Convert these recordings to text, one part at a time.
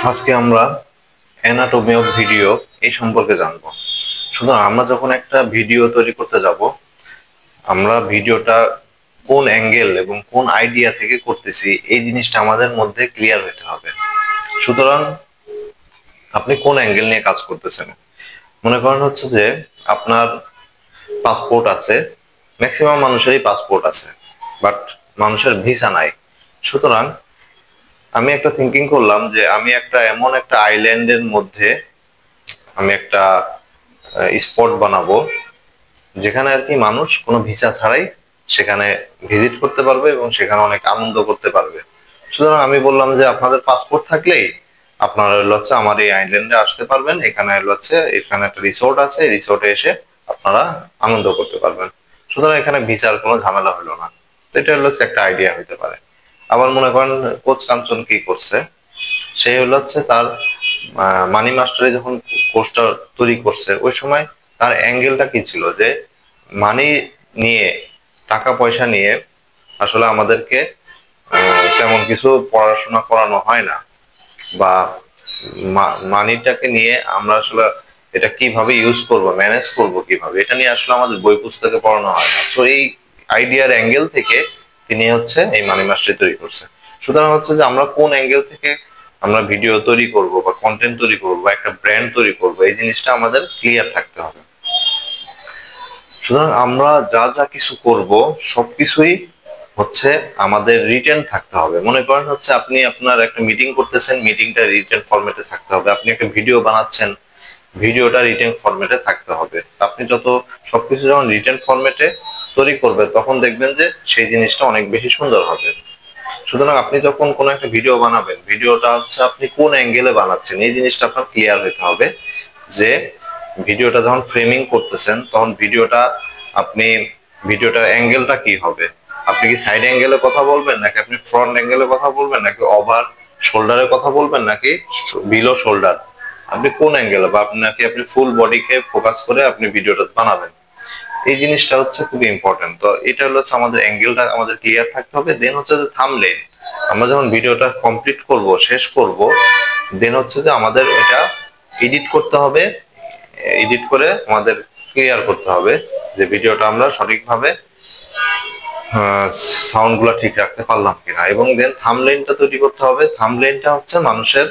আজকে আমরা anatomy of video এই সম্পর্কে জানবো। সুতরাং আমরা যখন একটা ভিডিও তৈরি করতে যাব, আমরা ভিডিওটা কোন অ্যাঙ্গেল এবং কোন আইডিয়া থেকে করতেছি এই জিনিসটা আমাদের মধ্যে ক্লিয়ার হতে হবে। সুতরাং আপনি কোন অ্যাঙ্গেল নিয়ে কাজ করতেছেন, মনে করেন হচ্ছে যে আপনার পাসপোর্ট আছে, ম্যাক্সিমাম মানুষেরই পাসপোর্ট আছে, বাট মানুষের ভিসা নাই। সুতরাং আমি একটা থিঙ্কিং করলাম যে আমি একটা এমন একটা আইল্যান্ডের মধ্যে আমি একটা স্পট বানাবো যেখানে আর কি মানুষ কোনো ভিসা ছাড়াই সেখানে ভিজিট করতে পারবে এবং সেখানে অনেক আনন্দ করতে পারবে। সুতরাং আমি বললাম যে আপনাদের পাসপোর্ট থাকলেই আপনারা হচ্ছে আমার এই আইল্যান্ডে আসতে পারবেন, এখানে হচ্ছে এখানে একটা রিসোর্ট আছে, রিসোর্টে এসে আপনারা আনন্দ করতে পারবেন। সুতরাং এখানে ভিসার কোনো ঝামেলা হলো না। এটা হচ্ছে একটা আইডিয়া হইতে পারে। আবার মনে করেন কোচ কাঞ্চন কি করছে, সে হচ্ছে তার মানি মাস্টারে যখন কোর্সটা তৈরি করছে ওই সময় তার অ্যাঙ্গেলটা কি ছিল যে মানি নিয়ে, টাকা পয়সা নিয়ে আসলে আমাদেরকে তেমন কিছু পড়াশোনা করানো হয় না, বা মানিটাকে নিয়ে আমরা আসলে এটা কিভাবে ইউজ করব, ম্যানেজ করব কিভাবে, এটা নিয়ে আসলে আমাদের বই পুস্তকে পড়ানো হয় না। তো এই আইডিয়ার অ্যাঙ্গেল থেকে তিনি হচ্ছে এই মানি মাস্টারি তৈরি করছে। সুতরাং হচ্ছে যে আমরা কোন অ্যাঙ্গেল থেকে আমরা ভিডিও তৈরি করব বা কন্টেন্ট তৈরি করব বা একটা ব্র্যান্ড তৈরি করব এই জিনিসটা আমাদের ক্লিয়ার থাকতে হবে। সুতরাং আমরা যা যা কিছু করব সবকিছুই হচ্ছে আমাদের রিটেন থাকতে হবে। মনে করেন হচ্ছে আপনি আপনার একটা মিটিং করতেছেন, মিটিংটা রিটেন ফরম্যাটে থাকতে হবে। আপনি একটা ভিডিও বানাচ্ছেন, ভিডিওটা রিটেন ফরম্যাটে থাকতে হবে। আপনি যত সবকিছু যখন রিটেন ফরম্যাটে তৈরি করবে তখন দেখবেন যে সেই জিনিসটা অনেক বেশি সুন্দর হবে। সুতরাং আপনি যখন কোনো একটা ভিডিও বানাবেন, ভিডিওটা হচ্ছে আপনি কোন অ্যাঙ্গেলে বানাচ্ছেন এই জিনিসটা আপনার ক্লিয়ার হতে হবে। যে ভিডিওটা যখন ফ্রেমিং করতেছেন তখন ভিডিওটার অ্যাঙ্গেলটা কি হবে। আপনি কি সাইড অ্যাঙ্গেলে কথা বলবেন, নাকি আপনি ফ্রন্ট অ্যাঙ্গেলে কথা বলবেন, নাকি ওভার শোল্ডারে কথা বলবেন, নাকি বিলো শোল্ডার, আপনি কোন অ্যাঙ্গেলে, বা আপনাকে আপনি ফুল বডিকে ফোকাস করে আপনি ভিডিওটা বানাবেন, এই জিনিসটা হচ্ছে খুবই ইম্পর্টেন্ট। তো এটা হচ্ছে আমাদের অ্যাঙ্গেলটা আমাদের ক্লিয়ার থাকতে হবে। দেন হচ্ছে যে থাম্বনেইল, আমরা যখন ভিডিওটা কমপ্লিট করব, শেষ করব, দেন হচ্ছে যে আমাদের এটা এডিট করতে হবে। এডিট করে আমাদের ক্লিয়ার করতে হবে যে ভিডিওটা আমরা সঠিকভাবে সাউন্ড গুলা ঠিক রাখতে পারলাম কিনা। এবং দেন থাম্বনেইলটা তৈরি করতে হবে। থাম্বনেইলটা হচ্ছে মানুষের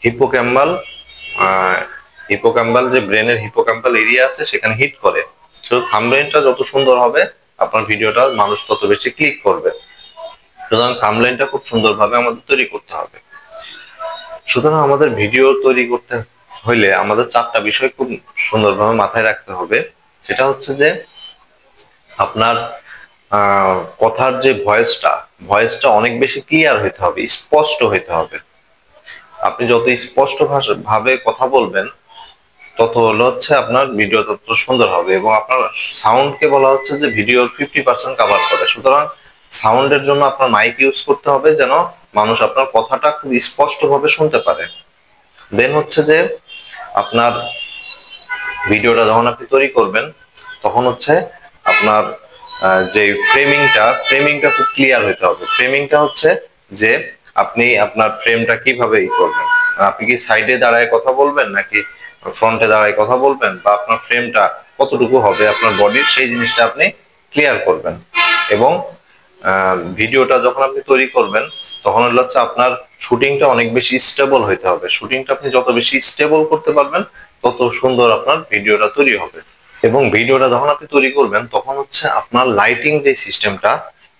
হিপোক্যাম্বাল হিপোক্যাম্বাল যে ব্রেনের হিপোক্যাম্বাল এরিয়া আছে সেখানে হিট করে। তো থাম্বনেইলটা যত সুন্দর হবে আপনার ভিডিওটা মানুষ তত বেশি ক্লিক করবে। সুতরাং থাম্বনেইলটা খুব সুন্দরভাবে আমাদের তৈরি করতে হবে। সুতরাং আমাদের ভিডিও তৈরি করতে হইলে আমাদের চারটা বিষয় খুব সুন্দরভাবে মাথায় রাখতে হবে। সেটা হচ্ছে যে আপনার কথার যে ভয়েসটা অনেক বেশি ক্লিয়ার হইতে হবে, স্পষ্ট হইতে হবে। আপনি যত স্পষ্ট ভাবে কথা বলবেন তত হচ্ছে আপনার ভিডিও তত সুন্দর হবে। এবং আপনার সাউন্ডকে বলা হচ্ছে যে ভিডিওর 50% কাভার করে। সুতরাং সাউন্ডের জন্য আপনার মাইক ইউজ করতে হবে যেন মানুষ আপনার কথাটা খুব স্পষ্ট ভাবে শুনতে পারে। দেন হচ্ছে যে আপনার ভিডিওটা যখন আপনি তৈরি করবেন তখন হচ্ছে আপনার যে ফ্রেমিংটা খুব ক্লিয়ার হতে হবে। ফ্রেমিংটা হচ্ছে যে আপনি আপনার ফ্রেমটা কিভাবে করবেন, আপনি কি সাইডে দাঁড়ায় কথা বলবেন, নাকি ফ্রন্টে দাঁড়ায় কথা বলবেন, বা আপনার ফ্রেমটা কতটুকু হবে আপনার বডির, সেই জিনিসটা আপনি ক্লিয়ার করবেন। এবং ভিডিওটা যখন আপনি তৈরি করবেন তখন হচ্ছে আপনার শুটিংটা অনেক বেশি স্টেবল হইতে হবে। শুটিংটা আপনি যত বেশি স্টেবল করতে পারবেন তত সুন্দর আপনার ভিডিওটা তৈরি হবে। এবং ভিডিওটা যখন আপনি তৈরি করবেন তখন হচ্ছে আপনার লাইটিং যে সিস্টেমটা,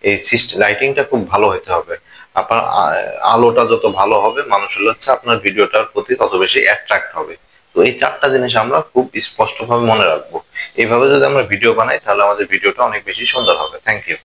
এই লাইটিংটা খুব ভালো হতে হবে। আপনার আলোটা যত ভালো হবে মানুষ হচ্ছে আপনার ভিডিওটার প্রতি তত বেশি অ্যাট্রাক্ট হবে। তো এই চারটা জিনিস আমরা খুব স্পষ্টভাবে মনে রাখবো। এইভাবে যদি আমরা ভিডিও বানাই তাহলে আমাদের ভিডিওটা অনেক বেশি সুন্দর হবে। Thank you.